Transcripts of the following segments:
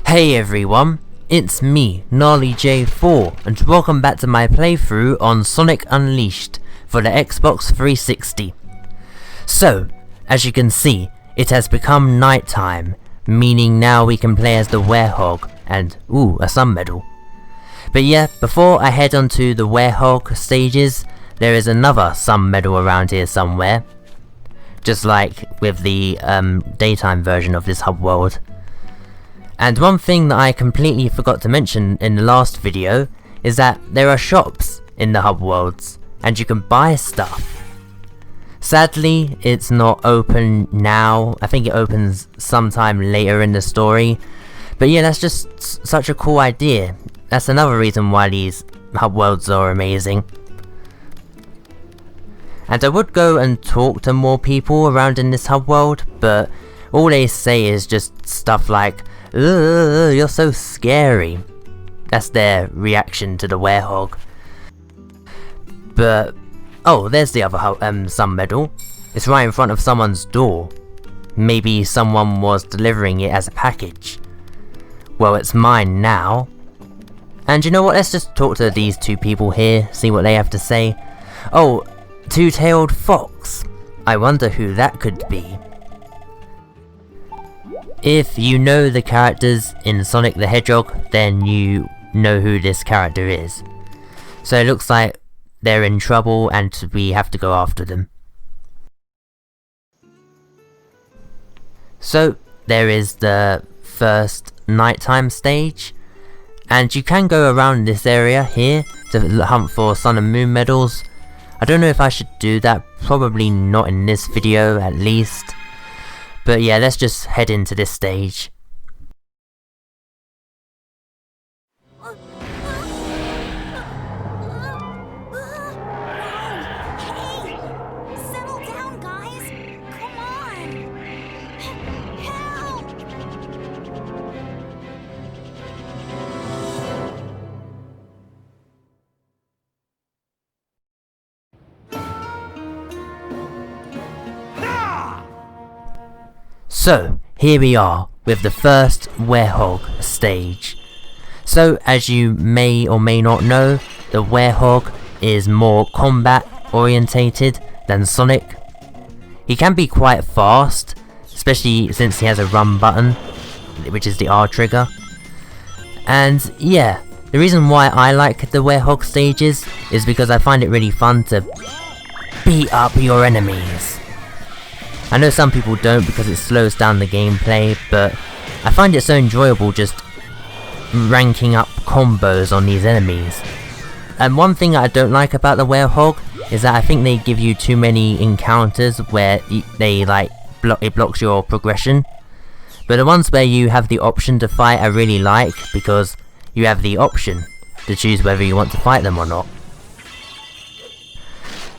Hey everyone, it's me, GnarlyJ4, and welcome back to my playthrough on Sonic Unleashed for the Xbox 360. So, as you can see, it has become nighttime, meaning now we can play as the Werehog, and a sun medal. But yeah, before I head on to the Werehog stages, there is another sun medal around here somewhere. Just like with the daytime version of this hub world. And one thing that I completely forgot to mention in the last video is that there are shops in the hub worlds and you can buy stuff. Sadly, it's not open now. I think it opens sometime later in the story. But yeah, that's just such a cool idea. That's another reason why these hub worlds are amazing. And I would go and talk to more people around in this hub world, but all they say is just stuff like, "Ugh, you're so scary." That's their reaction to the Werehog. But oh, there's the other sun medal. It's right in front of someone's door. Maybe someone was delivering it as a package. Well, it's mine now. And you know what? Let's just talk to these two people here, see what they have to say. Oh, two-tailed fox. I wonder who that could be. If you know the characters in Sonic the Hedgehog, then you know who this character is. So it looks like they're in trouble and we have to go after them. So there is the first nighttime stage, and you can go around this area here to hunt for Sun and Moon medals. I don't know if I should do that, probably not in this video at least. But yeah, let's just head into this stage. Hey! Settle down, guys! Come on! Help! So, here we are, with the first Werehog stage. So, as you may or may not know, the Werehog is more combat orientated than Sonic. He can be quite fast, especially since he has a run button, which is the R trigger. And yeah, the reason why I like the Werehog stages is because I find it really fun to beat up your enemies. I know some people don't because it slows down the gameplay, but I find it so enjoyable just ranking up combos on these enemies. And one thing that I don't like about the Werehog is that I think they give you too many encounters where they it blocks your progression. But the ones where you have the option to fight I really like, because you have the option to choose whether you want to fight them or not.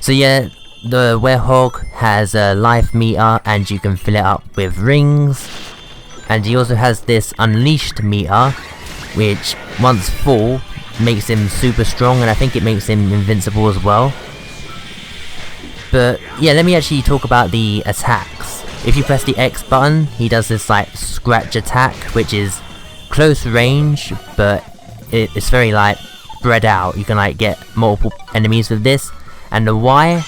So yeah, the Werehog has a life meter and you can fill it up with rings. And he also has this unleashed meter, which once full makes him super strong, and I think it makes him invincible as well. But yeah, let me actually talk about the attacks. If you press the X button, he does this like scratch attack, which is close range, but it's very like spread out. You can like get multiple enemies with this. And the Y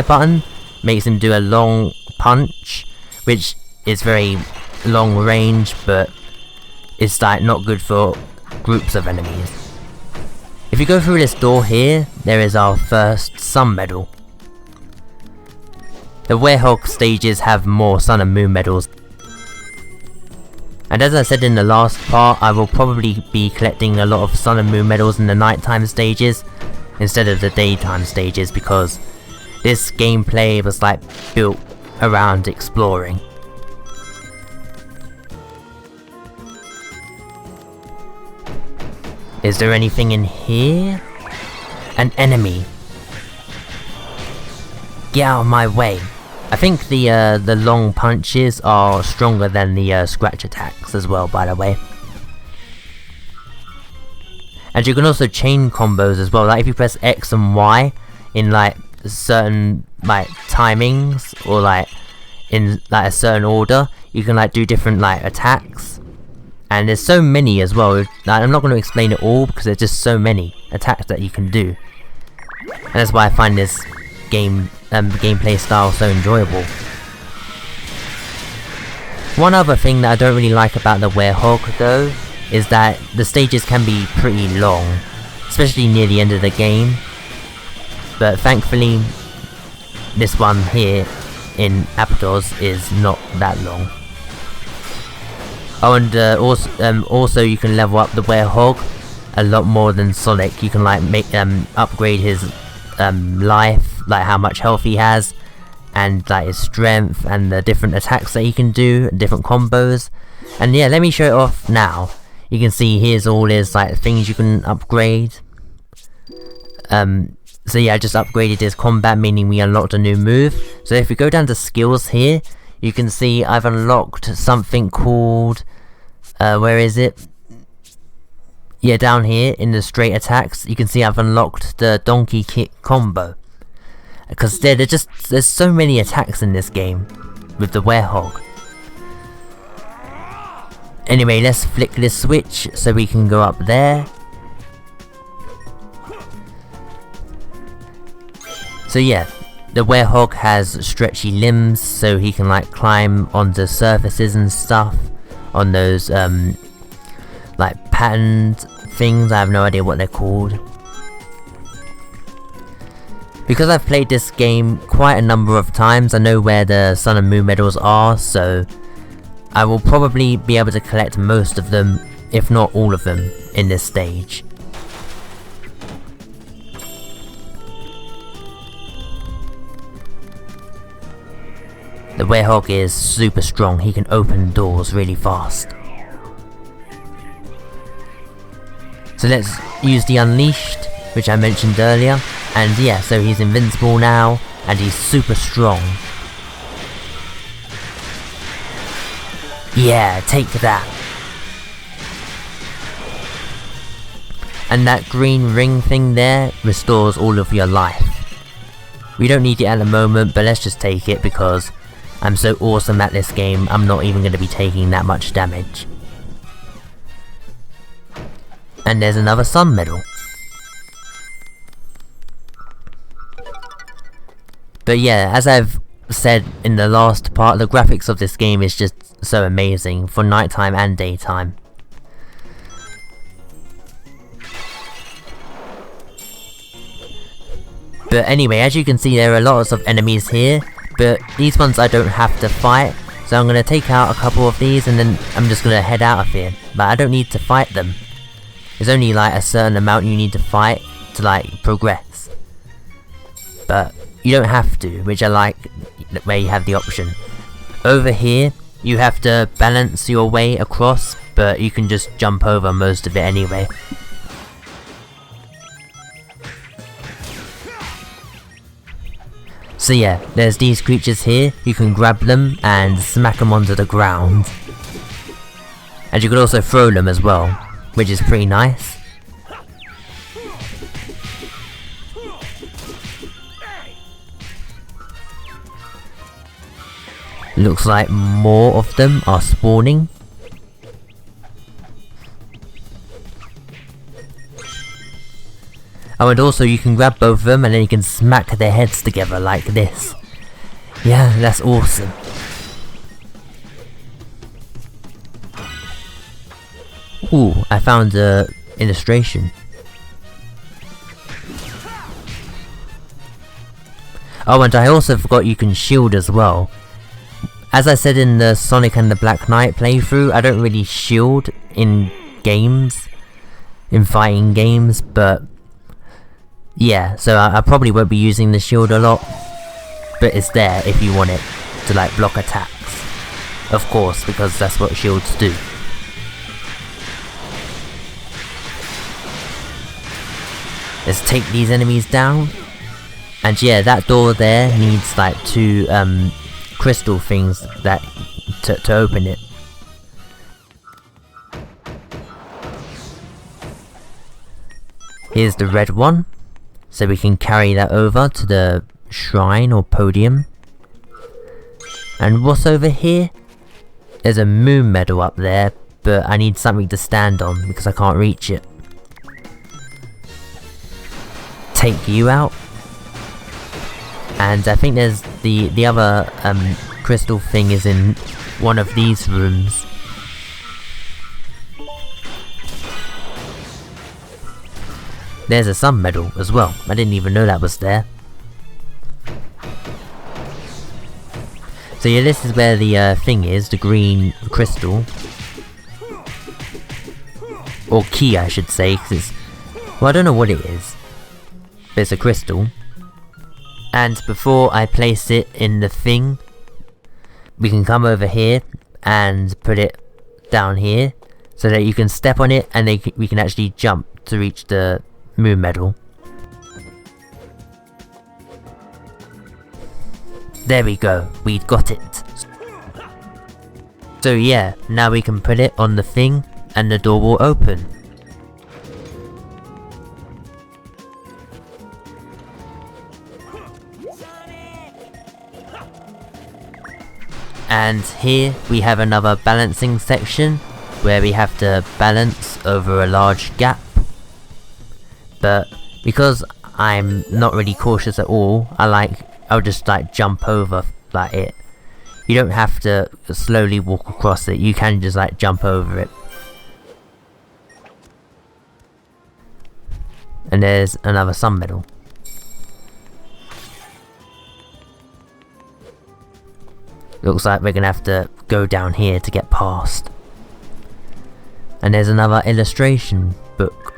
button makes him do a long punch, which is very long range, but it's like not good for groups of enemies. If you go through this door here, there is our first sun medal. The Werehog stages have more Sun and Moon medals. And as I said in the last part, I will probably be collecting a lot of Sun and Moon medals in the nighttime stages instead of the daytime stages, because this gameplay was like built around exploring. Is there anything in here? An enemy. Get out of my way. I think the long punches are stronger than the scratch attacks as well, by the way. And you can also chain combos as well, like if you press X and Y in like certain like timings, or like in like a certain order, you can like do different like attacks, And there's so many as well. I'm not going to explain it all because there's just so many attacks that you can do. And that's why I find this gameplay style so enjoyable. One other thing that I don't really like about the Werehog though, is that the stages can be pretty long, especially near the end of the game. But thankfully, this one here in Apotos is not that long. Oh, and also you can level up the Werehog a lot more than Sonic. You can like upgrade his life, like how much health he has, and like his strength, and the different attacks that he can do, different combos. And yeah, let me show it off now. You can see here's all his like things you can upgrade. So yeah, I just upgraded his combat, meaning we unlocked a new move. So if we go down to skills here, you can see I've unlocked something called, where is it? Yeah, down here in the straight attacks, you can see I've unlocked the donkey kick combo. Because there's so many attacks in this game with the Werehog. Anyway, let's flick this switch so we can go up there. So yeah, the Werehog has stretchy limbs, so he can like climb onto surfaces and stuff on those like patterned things. I have no idea what they're called. Because I've played this game quite a number of times, I know where the Sun and Moon medals are, so I will probably be able to collect most of them, if not all of them, in this stage. The Werehog is super strong, he can open doors really fast. So let's use the Unleashed, which I mentioned earlier, and yeah, so he's invincible now, and he's super strong. Yeah, take that. And that green ring thing there restores all of your life. We don't need it at the moment, but let's just take it because I'm so awesome at this game, I'm not even going to be taking that much damage. And there's another Sun medal. But yeah, as I've said in the last part, the graphics of this game is just so amazing for nighttime and daytime. But anyway, as you can see, there are lots of enemies here, but these ones I don't have to fight, so I'm going to take out a couple of these and then I'm just going to head out of here. But I don't need to fight them. There's only like a certain amount you need to fight to like progress. But you don't have to, which I like where you have the option. Over here, you have to balance your way across, but you can just jump over most of it anyway. So yeah, there's these creatures here, you can grab them and smack them onto the ground. And you can also throw them as well, which is pretty nice. Looks like more of them are spawning. Oh, and also you can grab both of them and then you can smack their heads together like this. Yeah, that's awesome. Ooh, I found a illustration. Oh, and I also forgot you can shield as well. As I said in the Sonic and the Black Knight playthrough, I don't really shield in games, in fighting games, but yeah, so I probably won't be using the shield a lot, but it's there if you want it to like block attacks. Of course, because that's what shields do. Let's take these enemies down. And yeah, that door there needs like two crystal things that to open it. Here's the red one, so we can carry that over to the shrine or podium. And what's over here? There's a moon medal up there, but I need something to stand on because I can't reach it. Take you out. And I think there's the other crystal thing is in one of these rooms. There's a sun medal as well. I didn't even know that was there. So yeah, this is where the thing is, the green crystal. Or key, I should say, because it's... well, I don't know what it is. But it's a crystal. And before I place it in the thing, we can come over here and put it down here. So that you can step on it and we can actually jump to reach the moon medal. There we go, we got it. So yeah, now we can put it on the thing and the door will open. And here we have another balancing section where we have to balance over a large gap. But because I'm not really cautious at all, I'll just like jump over like it. You don't have to slowly walk across it, you can just like jump over it. And there's another sun medal. Looks like we're gonna have to go down here to get past. And there's another illustration book.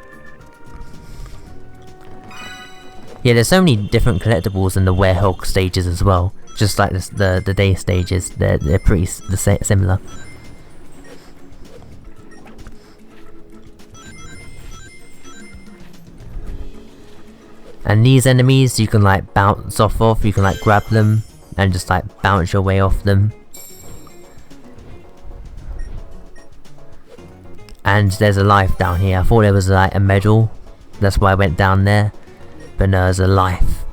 Yeah, there's so many different collectibles in the Werehog stages as well. Just like the day stages, they're pretty similar. And these enemies you can like bounce off of, you can like grab them and just like bounce your way off them. And there's a life down here. I thought there was like a medal, that's why I went down there. But no, there's a life.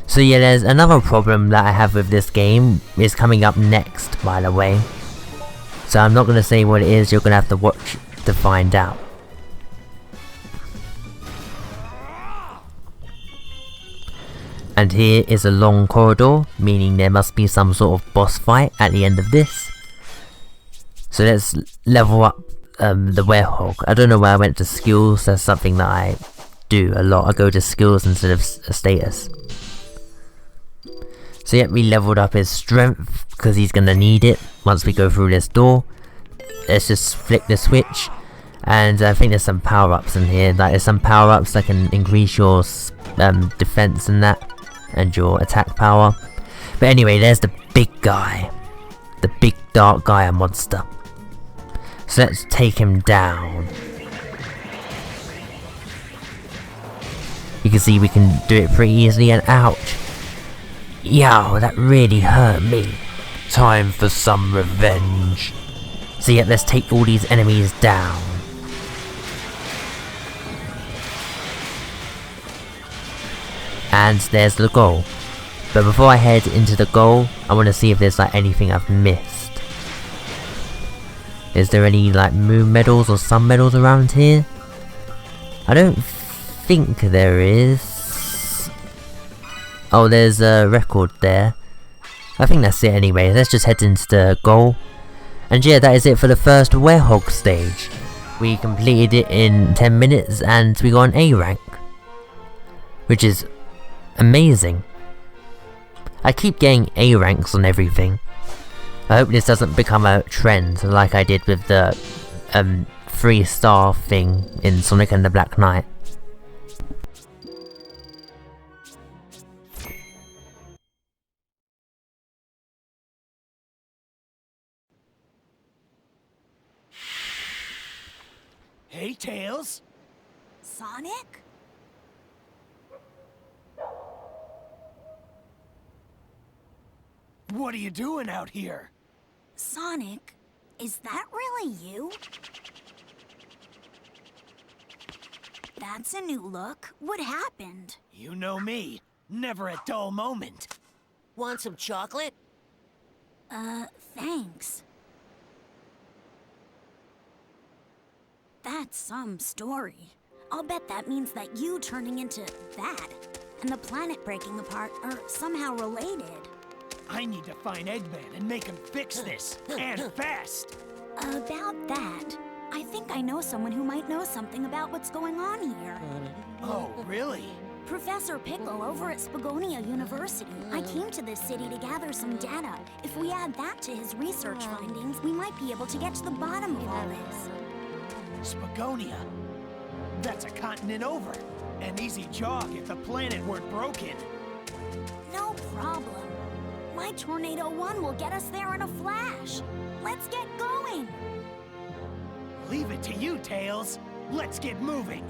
So yeah, there's another problem that I have with this game is coming up next, by the way. So I'm not gonna say what it is, you're gonna have to watch to find out. And here is a long corridor, meaning there must be some sort of boss fight at the end of this. So let's level up the Werehog. I don't know why I went to skills, that's something that I do a lot. I go to skills instead of status. So yeah, we leveled up his strength, because he's gonna need it once we go through this door. Let's just flick the switch. And I think there's some power-ups in here. Like there's some power-ups that can increase your defense and that. And your attack power. But anyway, there's the big guy. The big dark Gaia monster. So let's take him down. You can see we can do it pretty easily and ouch. Yow, that really hurt me. Time for some revenge. So yeah, let's take all these enemies down. And there's the goal. But before I head into the goal, I want to see if there's like anything I've missed. Is there any like moon medals or sun medals around here? I don't think there is. Oh, there's a record there. I think that's it anyway. Let's just head into the goal. And yeah, that is it for the first Werehog stage. We completed it in 10 minutes and we got an A rank. Which is amazing. I keep getting A ranks on everything. I hope this doesn't become a trend like I did with the 3-star thing in Sonic and the Black Knight. Hey, Tails. Sonic? What are you doing out here? Sonic, is that really you? That's a new look. What happened? You know me. Never a dull moment. Want some chocolate? Thanks. That's some story. I'll bet that means that you turning into that and the planet breaking apart are somehow related. I need to find Eggman and make him fix this. And fast! About that, I think I know someone who might know something about what's going on here. Oh, really? Professor Pickle over at Spagonia University. I came to this city to gather some data. If we add that to his research findings, we might be able to get to the bottom of all this. Spagonia? That's a continent over. An easy jog if the planet weren't broken. No problem. My Tornado 1 will get us there in a flash. Let's get going. Leave it to you, Tails. Let's get moving.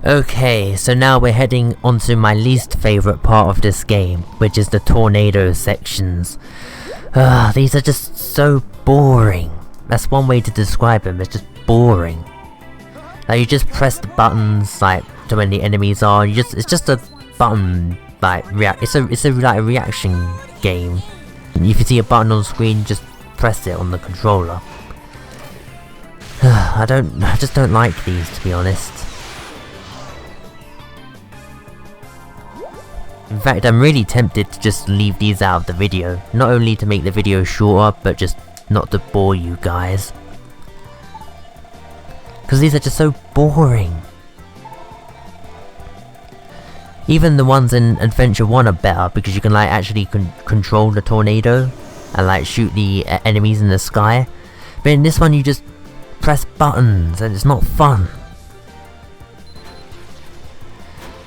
Okay, so now we're heading onto my least favourite part of this game, which is the tornado sections. These are just so boring. That's one way to describe them, it's just boring. Like, you just press the buttons, like, to when the enemies are, it's just a button, like, it's a reaction game. If you see a button on screen, just press it on the controller. I just don't like these, to be honest. In fact, I'm really tempted to just leave these out of the video, not only to make the video shorter, but just not to bore you guys. Because these are just so boring. Even the ones in Adventure 1 are better, because you can like actually control the tornado, and like shoot the enemies in the sky. But in this one you just press buttons, and it's not fun.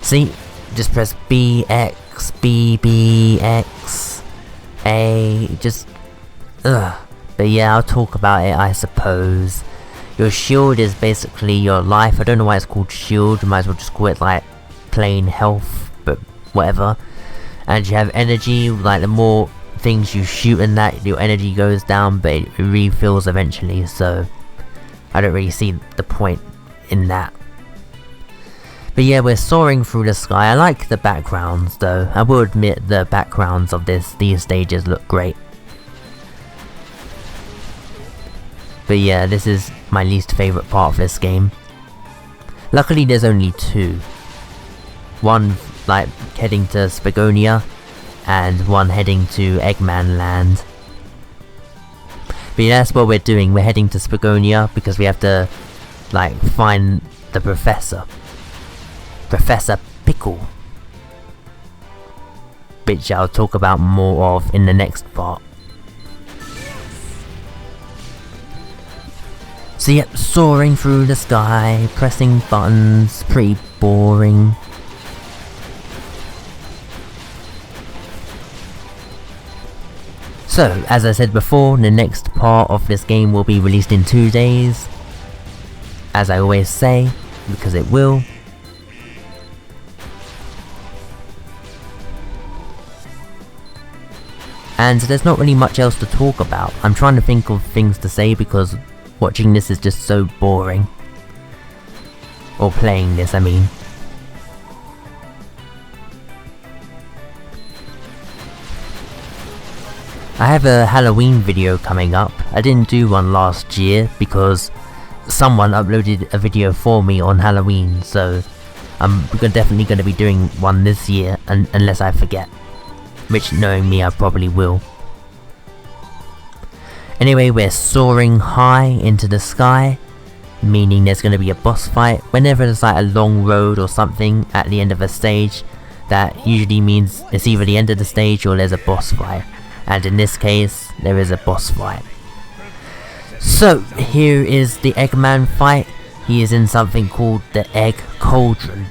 See? Just press B, X, B, B, X, A, just, ugh. But yeah, I'll talk about it, I suppose. Your shield is basically your life. I don't know why it's called shield, you might as well just call it like plain health, but whatever. And you have energy, like the more things you shoot in that, your energy goes down, but it refills eventually, so I don't really see the point in that. But yeah, we're soaring through the sky. I like the backgrounds though. I will admit the backgrounds of these stages look great. But yeah, this is my least favourite part of this game. Luckily there's only two. One like heading to Spagonia, and one heading to Eggman Land. But yeah, that's what we're doing. We're heading to Spagonia because we have to like find the professor. Professor Pickle, which I'll talk about more of in the next part. So yep, soaring through the sky, pressing buttons, pretty boring. So, as I said before, the next part of this game will be released in 2 days. As I always say, because it will. And there's not really much else to talk about. I'm trying to think of things to say because watching this is just so boring. Or playing this, I mean. I have a Halloween video coming up. I didn't do one last year because someone uploaded a video for me on Halloween, so I'm definitely going to be doing one this year unless I forget. Which, knowing me, I probably will. Anyway, we're soaring high into the sky, meaning there's going to be a boss fight. Whenever there's like a long road or something at the end of a stage, that usually means it's either the end of the stage or there's a boss fight. and in this case there is a boss fight. So here is the Eggman fight. He is in something called the Egg Cauldron.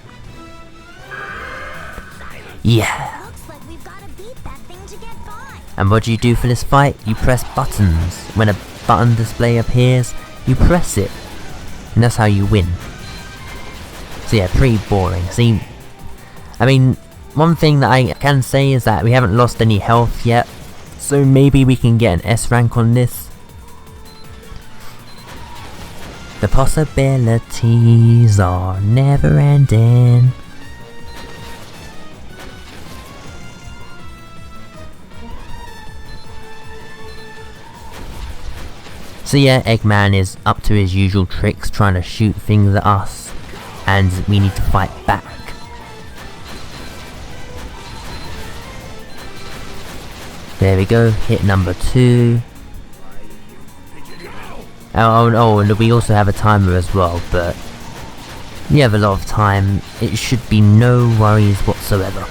Yeah. Looks like we've got to beat that thing to get by. And what do you do for this fight? You press buttons. When a button display appears, you press it. And that's how you win. So yeah, pretty boring. See, I mean, one thing that I can say is that we haven't lost any health yet. So maybe we can get an S rank on this. The possibilities are never ending. So yeah, Eggman is up to his usual tricks, trying to shoot things at us, and we need to fight back. There we go, hit number 2. Oh, and we also have a timer as well, but you have a lot of time. It should be no worries whatsoever.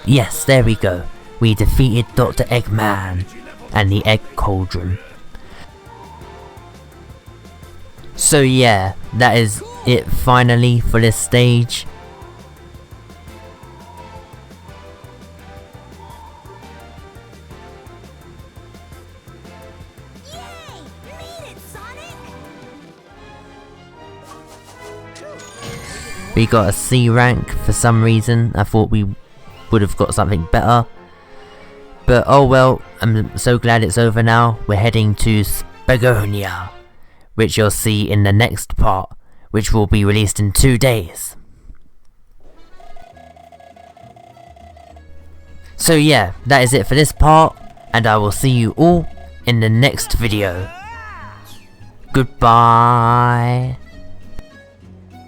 Yes, there we go. We defeated Dr. Eggman and the Egg Cauldron. So yeah, that is it finally for this stage. Yay! Made it, Sonic! We got a C rank for some reason. I thought we would have got something better. But oh well, I'm so glad it's over now. We're heading to Spagonia, which you'll see in the next part, which will be released in 2 days. So yeah, that is it for this part, and I will see you all in the next video. Goodbye.